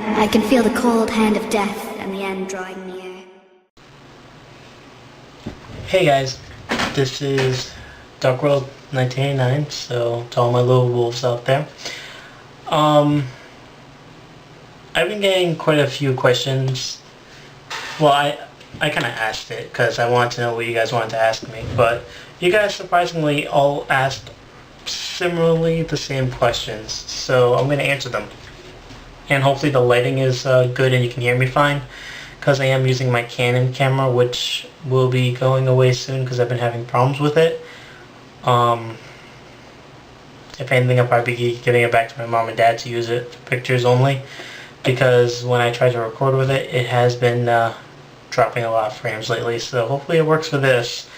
I can feel the cold hand of death and the end drawing near. Hey guys, this is Darkworld 1989, so to all my little wolves out there. I've been getting quite a few questions. Well, I kind of asked it because I wanted to know what you guys wanted to ask me, but you guys surprisingly all asked similarly the same questions, so I'm going to answer them. And hopefully the lighting is good and you can hear me fine, because I am using my Canon camera, which will be going away soon because I've been having problems with it. If anything, I'll probably be giving it back to my mom and dad to use it for pictures only, because when I try to record with it, it has been dropping a lot of frames lately, so hopefully it works for this.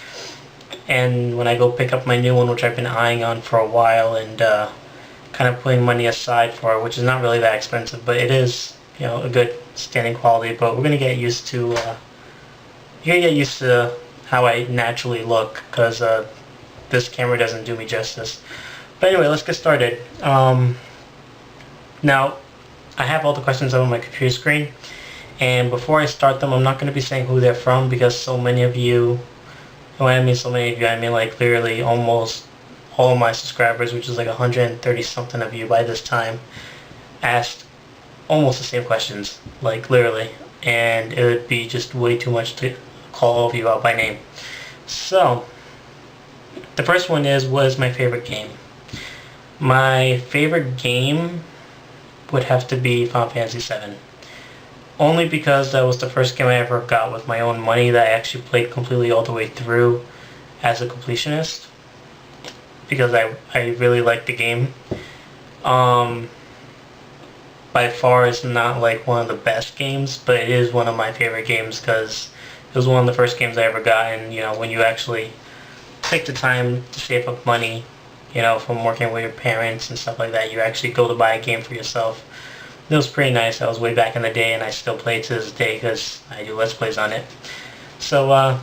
And when I go pick up my new one, which I've been eyeing on for a while and kind of putting money aside for, which is not really that expensive, but it is, you know, a good standing quality. But we're gonna get used to how I naturally look, because this camera doesn't do me justice. But anyway, let's get started. Now, I have all the questions up on my computer screen, and before I start them, I'm not going to be saying who they're from, because so many of you, when I mean so many of you, I mean like literally almost all of my subscribers, which is like 130 something of you by this time, asked almost the same questions, like literally, and it would be just way too much to call all of you out by name. So, the first one is, what is my favorite game? My favorite game would have to be Final Fantasy VII. Only because that was the first game I ever got with my own money that I actually played completely all the way through as a completionist, because I really liked the game. By far it's not like one of the best games, but it is one of my favorite games because it was one of the first games I ever got, and you know, when you actually take the time to save up money, you know, from working with your parents and stuff like that, you actually go to buy a game for yourself. It was pretty nice. That was way back in the day, and I still play it to this day because I do Let's Plays on it. So,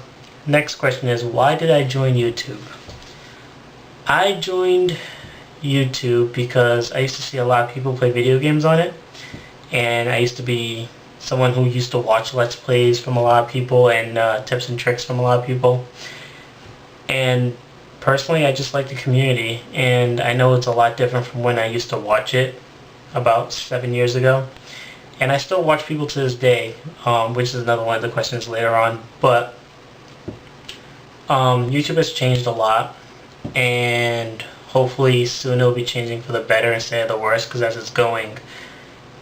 next question is, why did I join YouTube? I joined YouTube because I used to see a lot of people play video games on it, and I used to be someone who used to watch Let's Plays from a lot of people and tips and tricks from a lot of people. And personally, I just like the community, and I know it's a lot different from when I used to watch it about 7 years ago. And I still watch people to this day, which is another one of the questions later on. But YouTube has changed a lot, and hopefully soon it'll be changing for the better instead of the worse, because as it's going,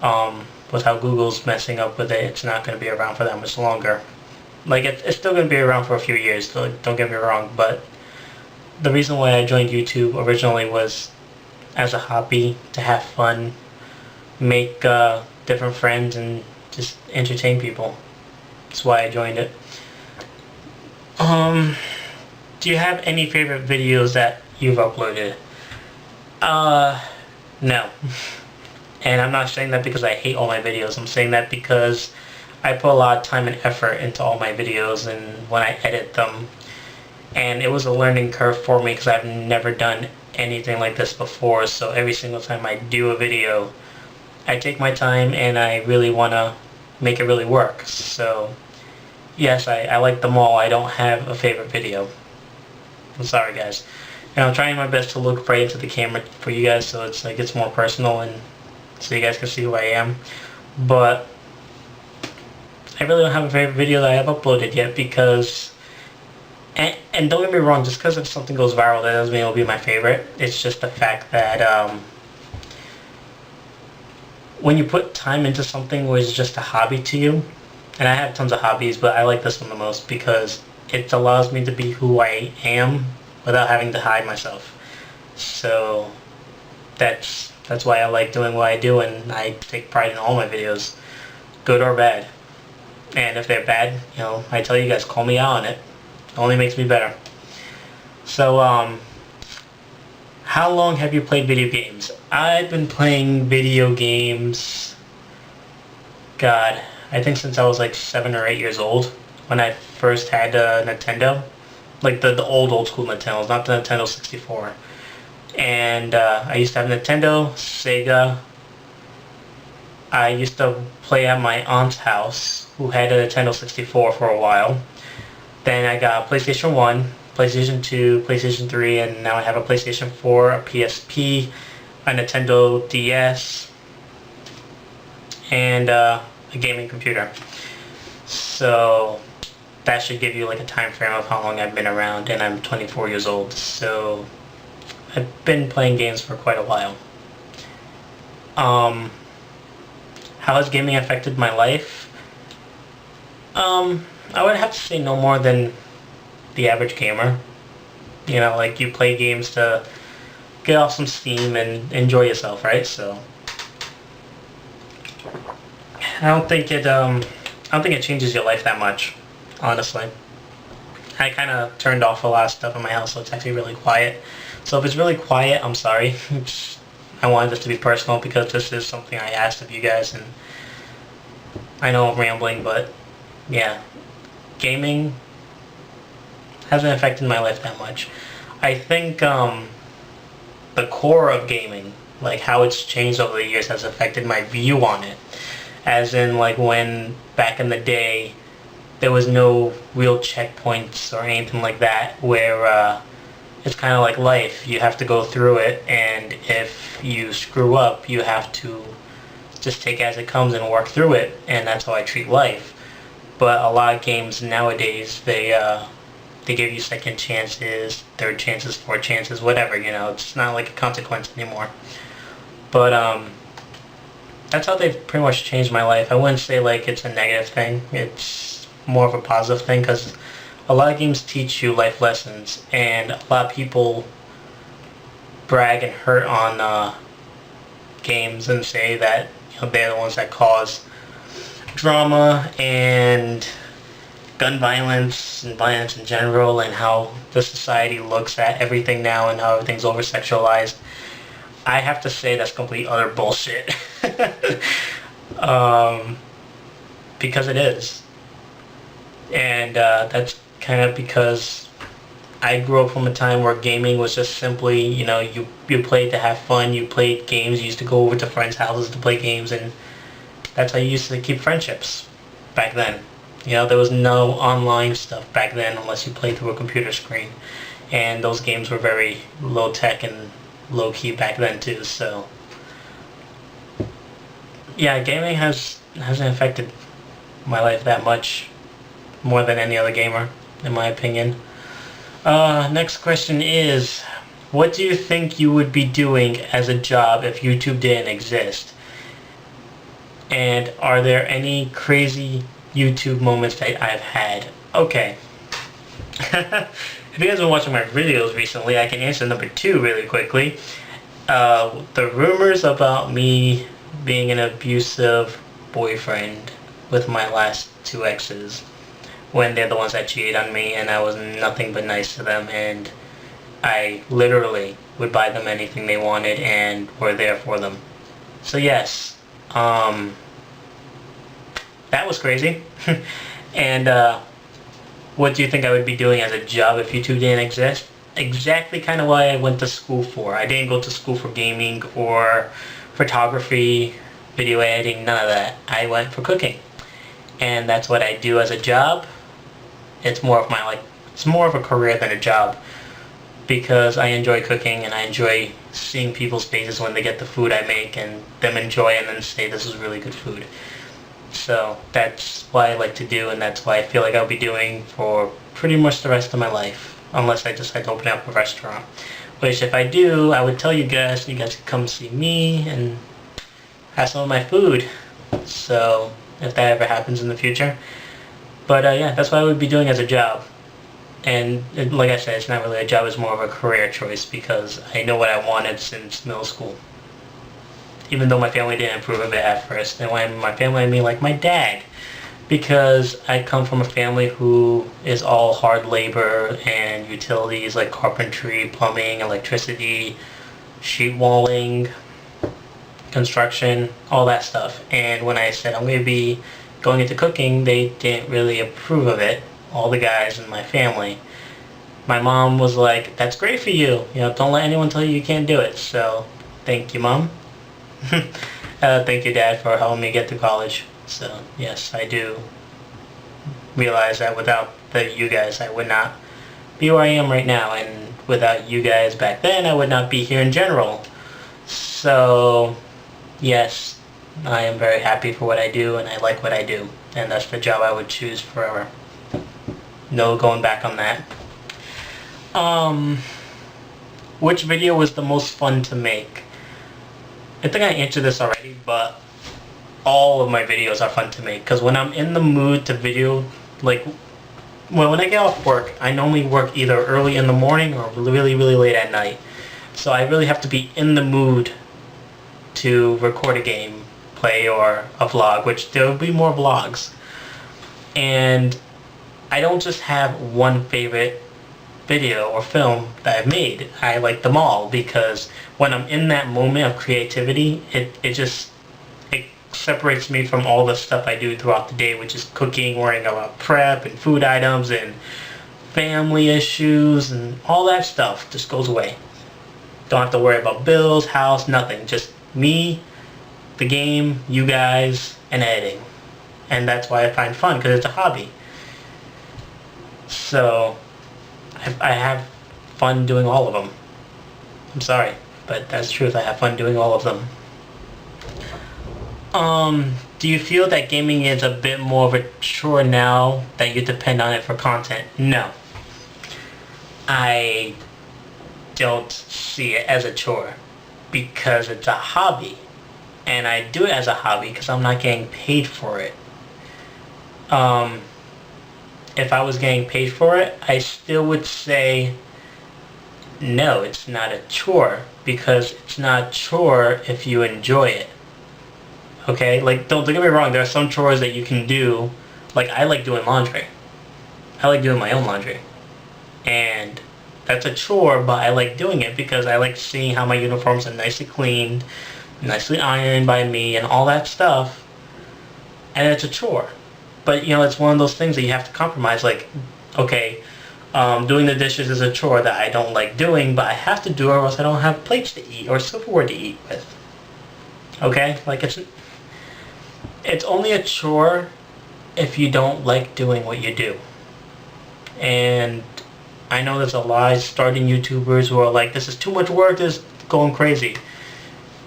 with how Google's messing up with it, it's not going to be around for that much longer. Like, it's still going to be around for a few years, don't get me wrong, but the reason why I joined YouTube originally was as a hobby, to have fun, make different friends, and just entertain people. That's why I joined it. Do you have any favorite videos that you've uploaded? No. And I'm not saying that because I hate all my videos. I'm saying that because I put a lot of time and effort into all my videos and when I edit them. And it was a learning curve for me because I've never done anything like this before. So every single time I do a video, I take my time and I really want to make it really work. So yes, I like them all. I don't have a favorite video. I'm sorry guys. And I'm trying my best to look right into the camera for you guys, so it's like it's more personal and so you guys can see who I am. But I really don't have a favorite video that I have uploaded yet, because and don't get me wrong, just because if something goes viral, that doesn't mean it'll be my favorite. It's just the fact that when you put time into something where it's just a hobby to you, and I have tons of hobbies, but I like this one the most because it allows me to be who I am without having to hide myself. So that's why I like doing what I do, and I take pride in all my videos, good or bad. And if they're bad, you know, I tell you guys, call me out on it. It only makes me better. So, how long have you played video games? I've been playing video games, God, I think since I was like 7 or 8 years old, when I first had a Nintendo. Like the old school Nintendos, not the Nintendo 64. And I used to have Nintendo, Sega, I used to play at my aunt's house, who had a Nintendo 64 for a while. Then I got a PlayStation 1, PlayStation 2, PlayStation 3, and now I have a PlayStation 4, a PSP, a Nintendo DS, and a gaming computer. So that should give you like a time frame of how long I've been around, and I'm 24 years old, so I've been playing games for quite a while. How has gaming affected my life? I would have to say no more than the average gamer. You know, like you play games to get off some steam and enjoy yourself, right? So I don't think it changes your life that much, honestly. I kind of turned off a lot of stuff in my house, so it's actually really quiet. So if it's really quiet, I'm sorry. I wanted this to be personal because this is something I asked of you guys, and I know I'm rambling, but yeah, gaming hasn't affected my life that much. I think the core of gaming, like how it's changed over the years, has affected my view on it. As in, like, when back in the day there was no real checkpoints or anything like that, where it's kind of like life. You have to go through it, and if you screw up, you have to just take it as it comes and work through it, and that's how I treat life. But a lot of games nowadays, they give you second chances, third chances, fourth chances, whatever, you know. It's not like a consequence anymore. But that's how they've pretty much changed my life. I wouldn't say like it's a negative thing. It's more of a positive thing, because a lot of games teach you life lessons, and a lot of people brag and hurt on games and say that, you know, they're the ones that cause drama and gun violence and violence in general, and how the society looks at everything now and how everything's over-sexualized. I have to say that's complete utter bullshit. Because it is. And that's kind of because I grew up from a time where gaming was just simply, you know, you played to have fun, you played games, you used to go over to friends' houses to play games, and that's how you used to keep friendships back then. You know, there was no online stuff back then unless you played through a computer screen. And those games were very low-tech and low-key back then too, so yeah, gaming hasn't affected my life that much, more than any other gamer, in my opinion. Next question is, what do you think you would be doing as a job if YouTube didn't exist? And are there any crazy YouTube moments that I've had? Okay. If you guys have been watching my videos recently, I can answer number 2 really quickly. The rumors about me being an abusive boyfriend with my last 2 exes, when they're the ones that cheated on me, and I was nothing but nice to them, and I literally would buy them anything they wanted and were there for them. So yes, that was crazy. And what do you think I would be doing as a job if YouTube didn't exist? Exactly kind of what I went to school for. I didn't go to school for gaming or photography, video editing, none of that. I went for cooking. And that's what I do as a job. It's more of it's more of a career than a job, because I enjoy cooking and I enjoy seeing people's faces when they get the food I make and them enjoy it and then say this is really good food. So that's what I like to do, and that's what I feel like I'll be doing for pretty much the rest of my life, unless I decide to open up a restaurant. Which if I do, I would tell you guys, and you guys could come see me and have some of my food. So if that ever happens in the future. But yeah, that's what I would be doing as a job. And like I said, it's not really a job, it's more of a career choice, because I know what I wanted since middle school. Even though my family didn't approve of it at first. And when my family, I mean like my dad. Because I come from a family who is all hard labor and utilities like carpentry, plumbing, electricity, sheet walling, construction, all that stuff. And when I said I'm going to be going into cooking, they didn't really approve of it, all the guys in my family. My mom was like, that's great for you, you know, don't let anyone tell you you can't do it. So thank you, Mom. Thank you, Dad, for helping me get through college. So, yes, I do realize that without you guys, I would not be where I am right now. And without you guys back then, I would not be here in general. So, yes, I am very happy for what I do, and I like what I do. And that's the job I would choose forever. No going back on that. Which video was the most fun to make? I think I answered this already, but all of my videos are fun to make. Because when I'm in the mood to video, like, well, when I get off work, I normally work either early in the morning or really, really late at night. So I really have to be in the mood to record a gameplay or a vlog, which there will be more vlogs. And I don't just have one favorite video or film that I've made. I like them all, because when I'm in that moment of creativity, it separates me from all the stuff I do throughout the day, which is cooking, worrying about prep and food items and family issues, and all that stuff just goes away. Don't have to worry about bills, house, nothing. Just me, the game, you guys, and editing. And that's why I find fun, because it's a hobby. So I have fun doing all of them. I'm sorry, but that's the truth. I have fun doing all of them. Do you feel that gaming is a bit more of a chore now that you depend on it for content? No. I don't see it as a chore, because it's a hobby. And I do it as a hobby because I'm not getting paid for it. If I was getting paid for it, I still would say no, it's not a chore, because it's not a chore if you enjoy it. Okay? Like, don't get me wrong, there are some chores that you can do. Like, I like doing laundry. I like doing my own laundry. And that's a chore, but I like doing it because I like seeing how my uniforms are nicely cleaned, nicely ironed by me, and all that stuff. And it's a chore. But, you know, it's one of those things that you have to compromise. Like, okay, doing the dishes is a chore that I don't like doing, but I have to do it or else I don't have plates to eat or silverware to eat with. Okay? Like, it's only a chore if you don't like doing what you do. And I know there's a lot of starting YouTubers who are like, this is too much work, this is going crazy.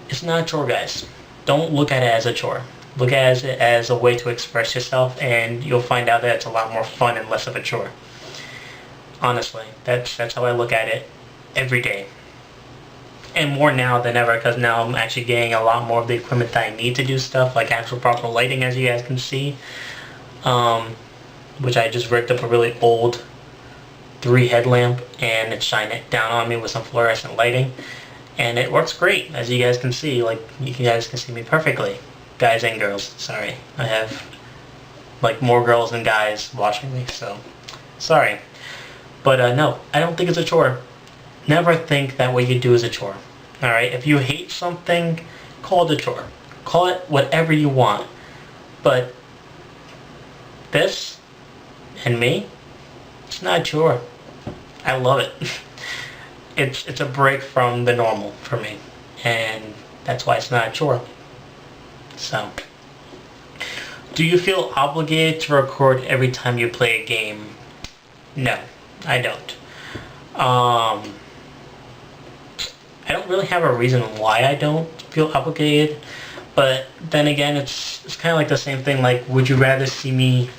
It's not a chore, guys. Don't look at it as a chore. Look at it as a way to express yourself, and you'll find out that it's a lot more fun and less of a chore. Honestly, that's how I look at it every day. And more now than ever, because now I'm actually getting a lot more of the equipment that I need to do stuff, like actual proper lighting, as you guys can see. Which I just rigged up a really old 3 headlamp, and it's shining it down on me with some fluorescent lighting. And it works great, as you guys can see. Like, you guys can see me perfectly. Guys and girls, sorry. I have, like, more girls than guys watching me, so sorry. But, no, I don't think it's a chore. Never think that what you do is a chore. Alright? If you hate something, call it a chore. Call it whatever you want. But this, and me, it's not a chore. I love it. It's a break from the normal for me. And that's why it's not a chore. So, do you feel obligated to record every time you play a game? No, I don't. I don't really have a reason why I don't feel obligated, but then again, it's kind of like the same thing. Like, would you rather see me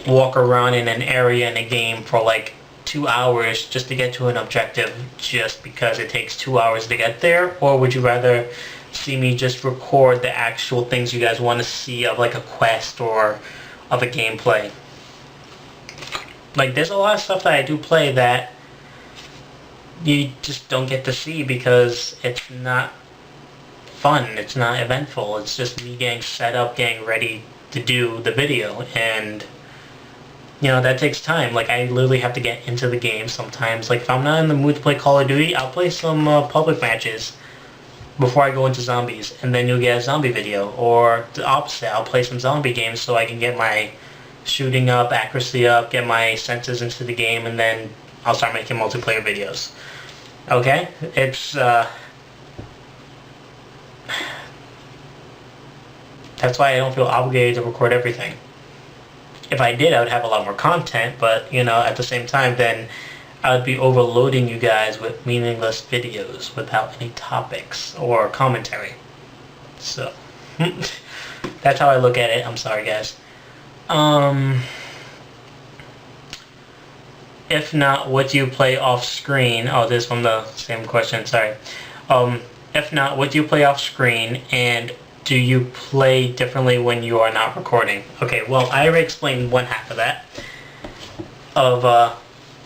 walk around in an area in a game for like 2 hours just to get to an objective just because it takes 2 hours to get there, or would you rather see me just record the actual things you guys want to see of like a quest or of a gameplay? Like, there's a lot of stuff that I do play that you just don't get to see because it's not fun, it's not eventful, it's just me getting set up, getting ready to do the video, and you know, that takes time. Like, I literally have to get into the game sometimes. Like, if I'm not in the mood to play Call of Duty, I'll play some public matches before I go into zombies, and then you'll get a zombie video. Or the opposite, I'll play some zombie games so I can get my shooting up, accuracy up, get my senses into the game, and then I'll start making multiplayer videos. Okay? It's, That's why I don't feel obligated to record everything. If I did, I would have a lot more content, but, you know, at the same time, then I would be overloading you guys with meaningless videos without any topics or commentary. So, that's how I look at it. I'm sorry, guys. If not, what do you play off screen? Oh, this from the same question, sorry. If not, what do you play off screen, and do you play differently when you are not recording? Okay, well, I already explained one half of that.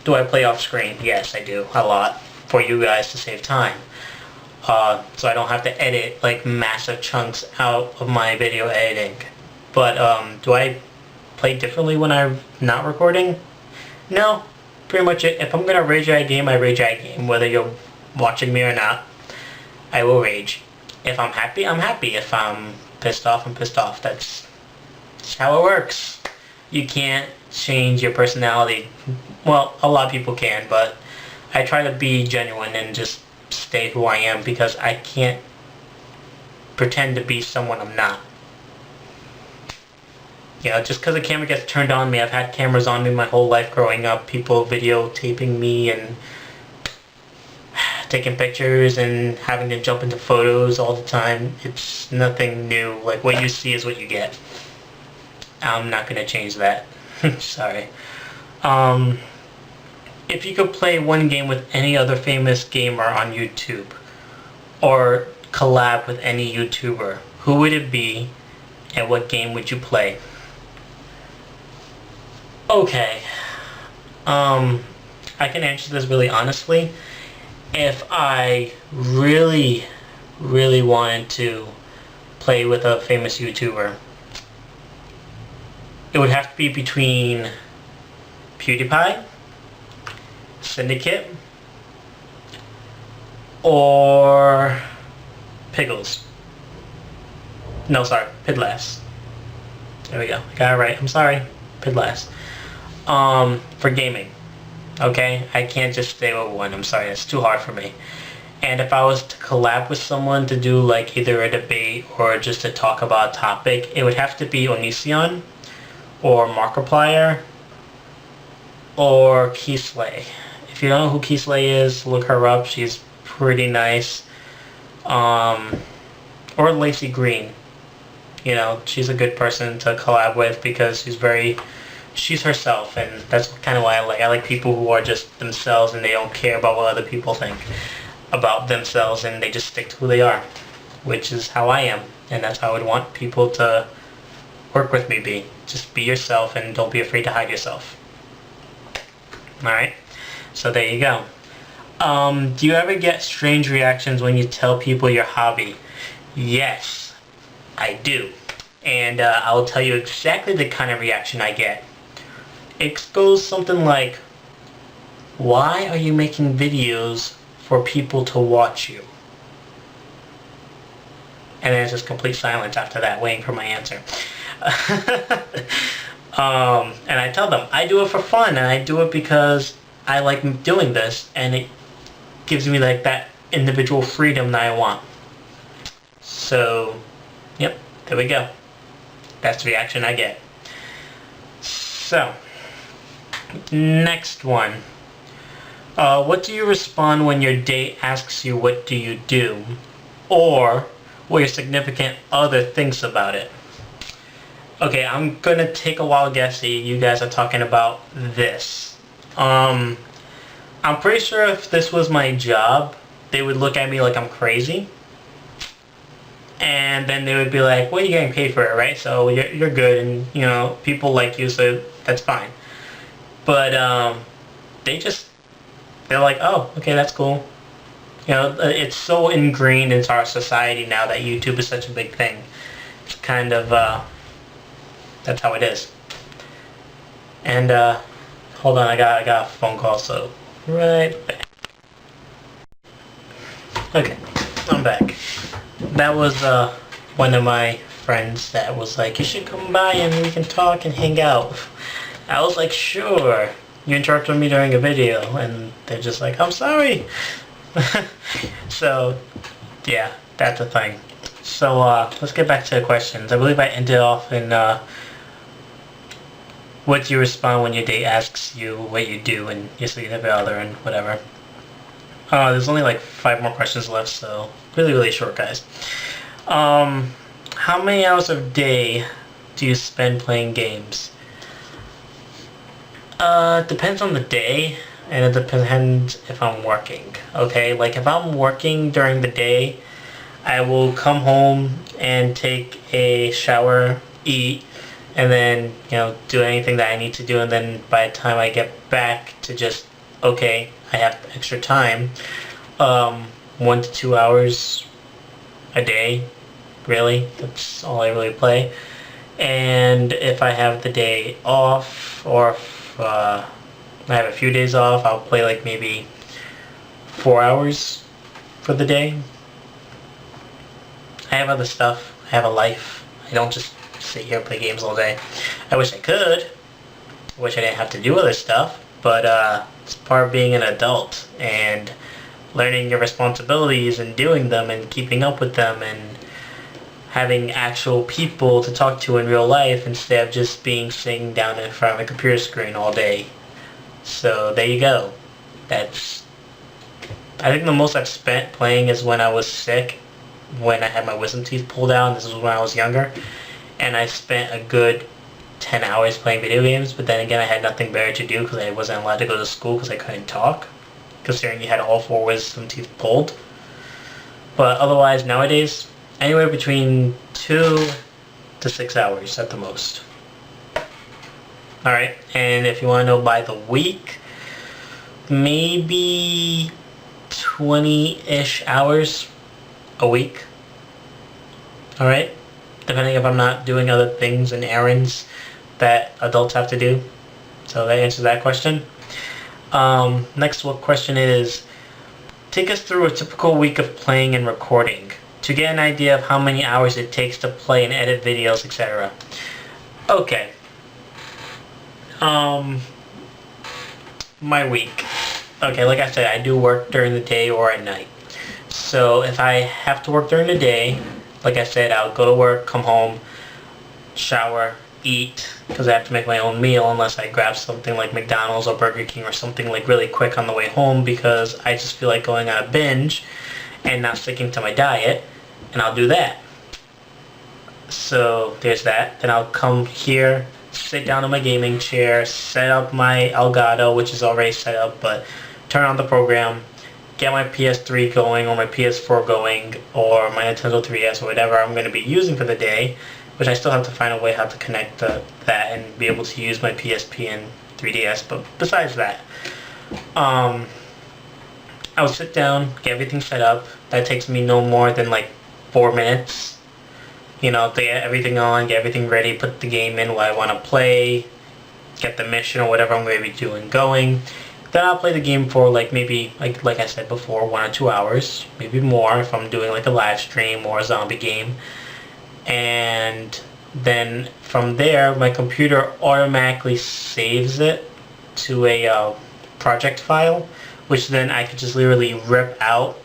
Do I play off screen? Yes, I do, a lot, for you guys to save time. So I don't have to edit, like, massive chunks out of my video editing. But, do I play differently when I'm not recording? No. Pretty much it. If I'm gonna rage at a game, I rage at a game. Whether you're watching me or not, I will rage. If I'm happy, I'm happy. If I'm pissed off, I'm pissed off. That's how it works. You can't change your personality. Well, a lot of people can, but I try to be genuine and just stay who I am, because I can't pretend to be someone I'm not. You know, just because the camera gets turned on me, I've had cameras on me my whole life growing up, people videotaping me and taking pictures and having to jump into photos all the time. It's nothing new. Like, what you see is what you get. I'm not going to change that. Sorry. If you could play one game with any other famous gamer on YouTube, or collab with any YouTuber, who would it be, and what game would you play? Okay, I can answer this really honestly. If I really wanted to play with a famous YouTuber, it would have to be between PewDiePie, Syndicate, or Piggles. No, sorry, Pidlas. There we go, I got it right, I'm sorry, Pidlas. For gaming. Okay? I can't just stay with one. I'm sorry. It's too hard for me. And if I was to collab with someone to do like either a debate or just to talk about a topic, it would have to be Onision or Markiplier or Keyslay. If you don't know who Keyslay is, look her up. She's pretty nice. Or Lacey Green. You know, she's a good person to collab with because she's herself, and that's kind of why I like people who are just themselves and they don't care about what other people think about themselves, and they just stick to who they are, which is how I am, and that's how I would want people to work with me be. Just be yourself and don't be afraid to hide yourself. Alright, so there you go. Do you ever get strange reactions when you tell people your hobby? Yes, I do. And I'll tell you exactly the kind of reaction I get. It goes something like, why are you making videos for people to watch you? And then it's just complete silence after that, waiting for my answer. And I tell them, I do it for fun, and I do it because I like doing this, and it gives me like that individual freedom that I want. So, yep, there we go. That's the reaction I get. So, next one. What do you respond when your date asks you what do you do? Or what your significant other thinks about it? Okay, I'm gonna take a wild guess that you guys are talking about this. I'm pretty sure if this was my job, they would look at me like I'm crazy. And then they would be like, well, you're getting paid for it, right? So you're good, and, you know, people like you, so that's fine. But, they're like, oh, okay, that's cool. You know, it's so ingrained into our society now that YouTube is such a big thing. It's kind of, that's how it is. And, hold on, I got a phone call, so, right back. Okay, I'm back. That was one of my friends that was like, you should come by and we can talk and hang out. I was like, sure. You interrupted me during a video, and they're just like, I'm sorry. So, yeah, that's the thing. So let's get back to the questions. I believe I ended off in what do you respond when your date asks you what you do and your significant other and whatever. There's only like 5 more questions left, so really short, guys. How many hours a day do you spend playing games? Depends on the day, and it depends if I'm working. Okay, like if I'm working during the day, I will come home and take a shower, eat, and then, do anything that I need to do, and then by the time I get back to just, okay, I have extra time, 1 to 2 hours a day, really, that's all I really play. And if I have the day off, or if I have a few days off, I'll play like maybe 4 hours for the day. I have other stuff, I have a life, I don't just sit here and play games all day. I wish I could. I wish I didn't have to do other stuff, but it's part of being an adult and learning your responsibilities and doing them and keeping up with them and having actual people to talk to in real life instead of just being sitting down in front of a computer screen all day. So there you go. I think the most I've spent playing is when I was sick, when I had my wisdom teeth pulled out. This was when I was younger. And I spent a good 10 hours playing video games, but then again I had nothing better to do because I wasn't allowed to go to school because I couldn't talk, considering you had all 4 wisdom teeth pulled. But otherwise, nowadays, anywhere between 2 to 6 hours at the most. Alright, and if you want to know by the week, maybe 20-ish hours a week. Alright? Depending if I'm not doing other things and errands that adults have to do. So that answers that question. Next question is, take us through a typical week of playing and recording to get an idea of how many hours it takes to play and edit videos, etc. Okay. My week. Okay, like I said, I do work during the day or at night. So if I have to work during the day, like I said, I'll go to work, come home, shower, eat, because I have to make my own meal unless I grab something like McDonald's or Burger King or something like really quick on the way home because I just feel like going on a binge and not sticking to my diet, and I'll do that. So there's that. Then I'll come here, sit down in my gaming chair, set up my Elgato, which is already set up, but turn on the program, get my PS3 going or my PS4 going or my Nintendo 3DS or whatever I'm going to be using for the day, which I still have to find a way how to connect that and be able to use my PSP and 3DS. But besides that, I will sit down, get everything set up. That takes me no more than like 4 minutes. To get everything on, get everything ready, put the game in what I want to play, get the mission or whatever I'm going to be doing going. Then I'll play the game for like maybe, like I said before, 1 or 2 hours, maybe more if I'm doing like a live stream or a zombie game. And then from there, my computer automatically saves it to a project file, which then I could just literally rip out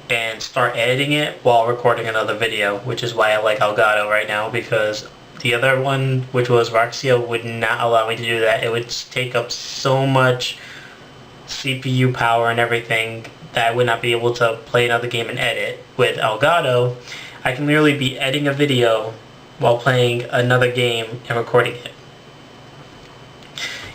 and start editing it while recording another video, which is why I like Elgato right now, because the other one, which was Roxio, would not allow me to do that. It would take up so much CPU power and everything that I would not be able to play another game and edit. With Elgato, I can literally be editing a video while playing another game and recording it.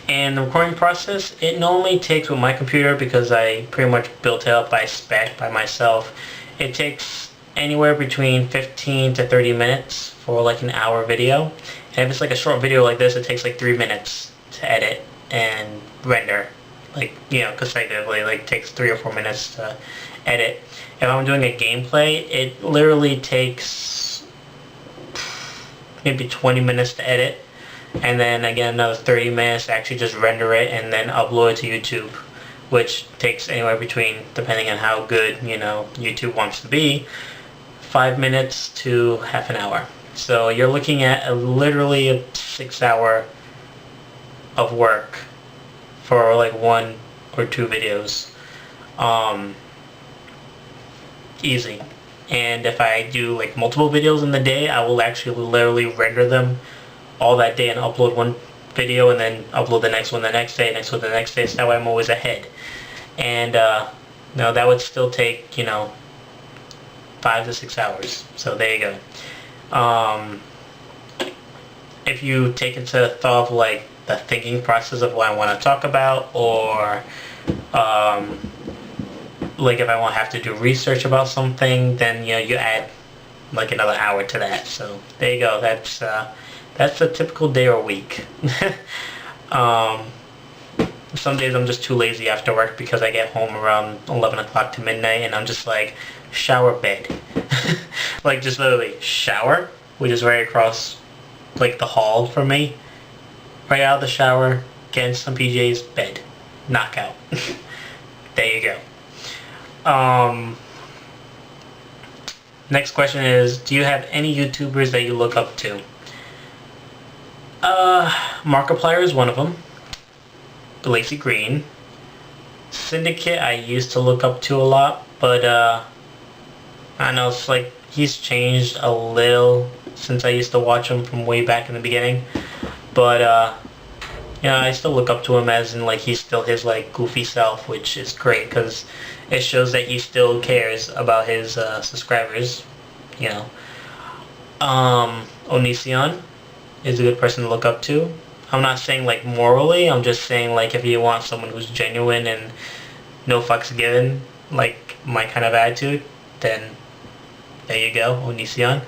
And the recording process, it normally takes with my computer, because I pretty much built it up by spec by myself, it takes anywhere between 15 to 30 minutes for like an hour video. And if it's like a short video like this, it takes like 3 minutes to edit and render. Like, consecutively, like takes 3 or 4 minutes to edit. If I'm doing a gameplay, it literally takes maybe 20 minutes to edit. And then again another 30 minutes to actually just render it and then upload it to YouTube, which takes anywhere between, depending on how good, YouTube wants to be, 5 minutes to half an hour. So you're looking at literally a 6 hour of work for like 1 or 2 videos. Easy. And if I do like multiple videos in the day, I will actually literally render them all that day and upload one video and then upload the next one the next day, next one the next day, so that way I'm always ahead. And no, that would still take, 5 to 6 hours. So there you go. If you take into thought of like the thinking process of what I want to talk about, or like if I want to have to do research about something, then you add like another hour to that. So there you go. That's a typical day or week. Some days I'm just too lazy after work because I get home around 11 o'clock to midnight and I'm just like, shower, bed. Like just literally shower, which is right across like the hall from me. Right out of the shower, get in some PJs, bed. Knockout. There you go. Next question is, do you have any YouTubers that you look up to? Markiplier is one of them. Lazy Green. Syndicate I used to look up to a lot, but I know it's like he's changed a little since I used to watch him from way back in the beginning. But I still look up to him, as in like he's still his like goofy self, which is great because it shows that he still cares about his subscribers. Onision is a good person to look up to. I'm not saying like morally, I'm just saying like if you want someone who's genuine and no fucks given, like my kind of attitude, then there you go, Onision.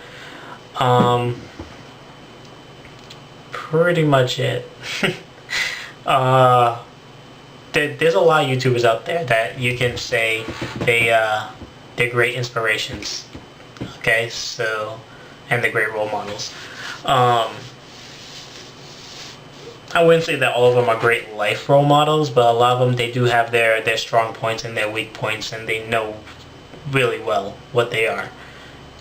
Pretty much it. There's a lot of YouTubers out there that you can say they're great inspirations. Okay, so, and they're great role models. I wouldn't say that all of them are great life role models, but a lot of them, they do have their strong points and their weak points, and they know really well what they are.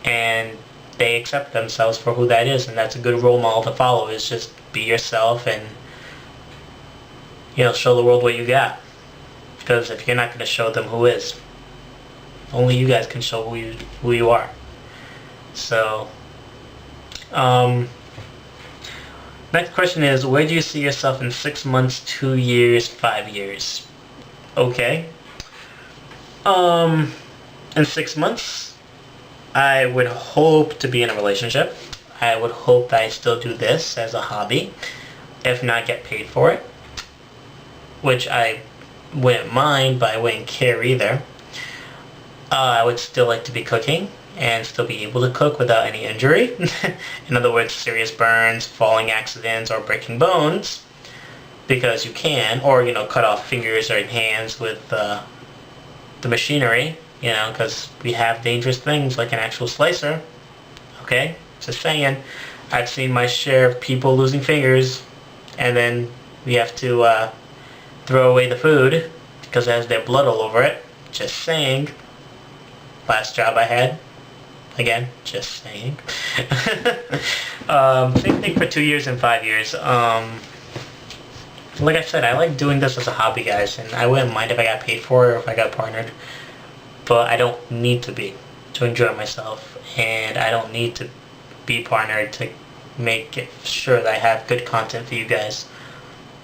And they accept themselves for who that is, and that's a good role model to follow, is just be yourself and, show the world what you got. Because if you're not going to show them, who is? Only you guys can show who you are. So, next question is, where do you see yourself in 6 months, 2 years, 5 years? Okay. In 6 months, I would hope to be in a relationship. I would hope that I still do this as a hobby, if not get paid for it, which I wouldn't mind, but I wouldn't care either. I would still like to be cooking and still be able to cook without any injury. In other words, serious burns, falling accidents, or breaking bones, because you can, or cut off fingers or hands with the machinery, because we have dangerous things like an actual slicer. Okay, just saying. I've seen my share of people losing fingers, and then we have to throw away the food because it has their blood all over it. Just saying. Last job I had. Again, just saying. Same thing for 2 years and 5 years. Like I said, I like doing this as a hobby, guys, and I wouldn't mind if I got paid for it or if I got partnered. But I don't need to be to enjoy myself, and I don't need to be partnered to make sure that I have good content for you guys.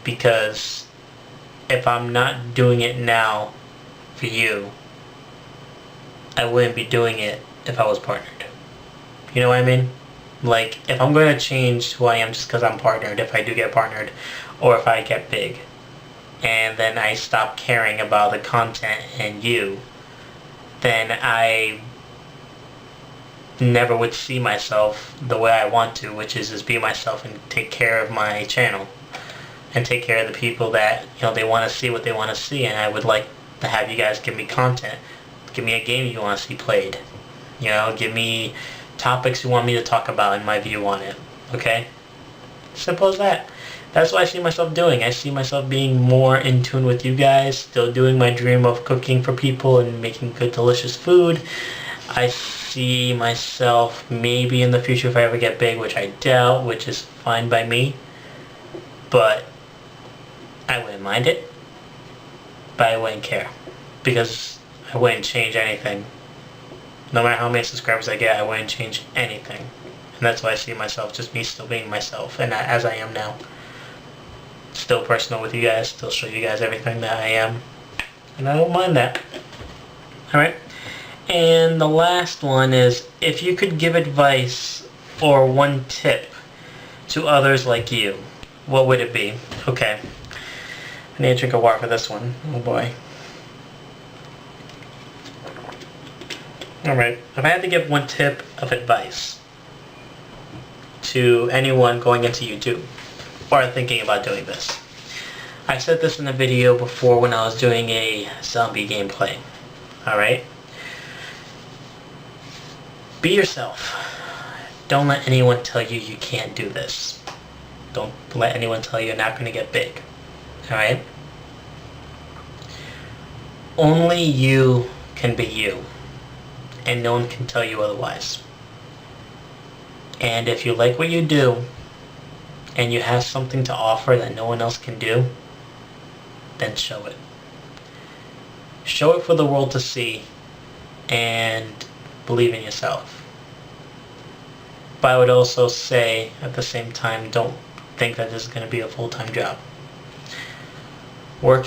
Because if I'm not doing it now for you, I wouldn't be doing it if I was partnered. You know what I mean? Like, if I'm going to change who I am just because I'm partnered, if I do get partnered, or if I get big, and then I stop caring about the content and you, then I never would see myself the way I want to, which is just be myself and take care of my channel. And take care of the people that, they want to see what they want to see, and I would like to have you guys give me content. Give me a game you want to see played. Give me topics you want me to talk about and my view on it. Okay? Simple as that. That's what I see myself doing. I see myself being more in tune with you guys, still doing my dream of cooking for people and making good, delicious food. I see myself maybe in the future, if I ever get big, which I doubt, which is fine by me, but I wouldn't mind it, but I wouldn't care, because I wouldn't change anything. No matter how many subscribers I get, I wouldn't change anything. And that's why I see myself, just me still being myself, and as I am now. Still personal with you guys, still show you guys everything that I am. And I don't mind that. Alright? And the last one is, if you could give advice or one tip to others like you, what would it be? Okay. I need to drink a water for this one. Oh boy. Alright, if I had to give one tip of advice to anyone going into YouTube or thinking about doing this. I said this in a video before when I was doing a zombie gameplay. Alright? Be yourself. Don't let anyone tell you you can't do this. Don't let anyone tell you you're not going to get big. Alright? Only you can be you. And no one can tell you otherwise. And if you like what you do, and you have something to offer that no one else can do, then show it. Show it for the world to see, and believe in yourself. But I would also say, at the same time, don't think that this is going to be a full-time job. Go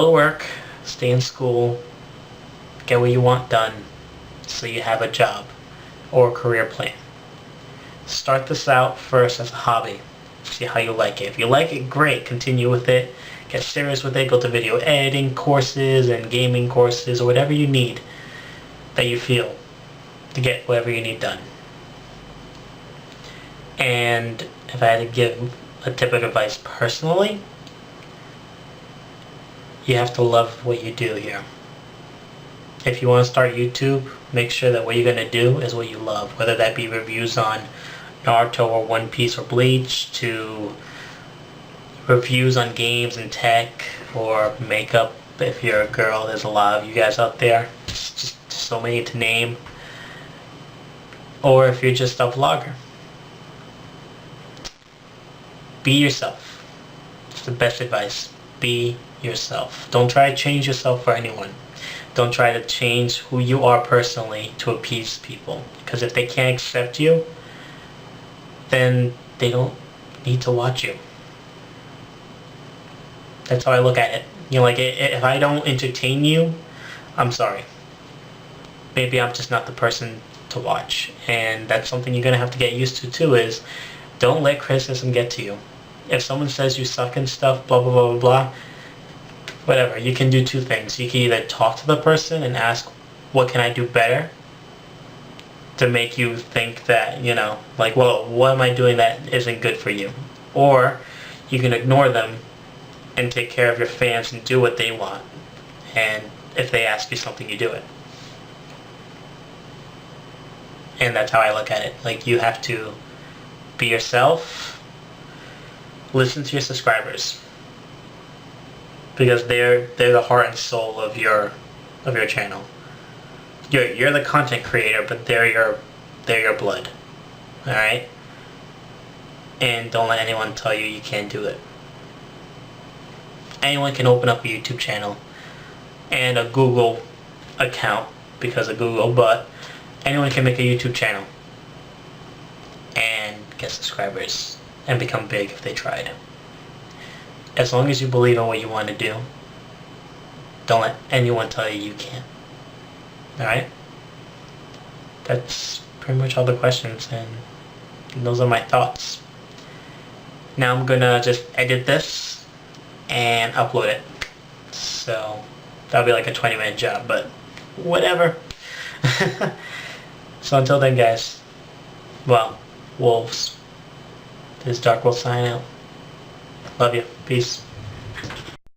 to work, stay in school, get what you want done, so you have a job or a career plan. Start this out first as a hobby. See how you like it. If you like it, great. Continue with it. Get serious with it. Go to video editing courses and gaming courses or whatever you need that you feel to get whatever you need done. And if I had to give a tip of advice personally, you have to love what you do here. If you want to start YouTube, make sure that what you're going to do is what you love. Whether that be reviews on Naruto or One Piece or Bleach, to reviews on games and tech, or makeup if you're a girl. There's a lot of you guys out there. It's just so many to name. Or if you're just a vlogger. Be yourself. It's the best advice. Be yourself. Don't try to change yourself for anyone. Don't try to change who you are personally to appease people. Because if they can't accept you, then they don't need to watch you. That's how I look at it. You know, like, if I don't entertain you, I'm sorry. Maybe I'm just not the person to watch. And that's something you're going to have to get used to too, is don't let criticism get to you. If someone says you suck and stuff, blah, blah, blah, blah, blah, whatever, you can do two things. You can either talk to the person and ask, what can I do better to make you think that, you know, like, well, what am I doing that isn't good for you? Or you can ignore them and take care of your fans and do what they want. And if they ask you something, you do it. And that's how I look at it. Like, you have to be yourself, listen to your subscribers, because they're the heart and soul of your channel. You're the content creator, but they're your blood. All right? And don't let anyone tell you you can't do it. Anyone can open up a YouTube channel and a Google account because of Google, but anyone can make a YouTube channel and get subscribers and become big if they tried. As long as you believe in what you want to do, don't let anyone tell you you can't. Alright? That's pretty much all the questions, and those are my thoughts. Now I'm gonna just edit this and upload it. So that'll be like a 20-minute job, but whatever. So until then, guys, well, wolves, this is Darkworld signing out. Love you. Peace.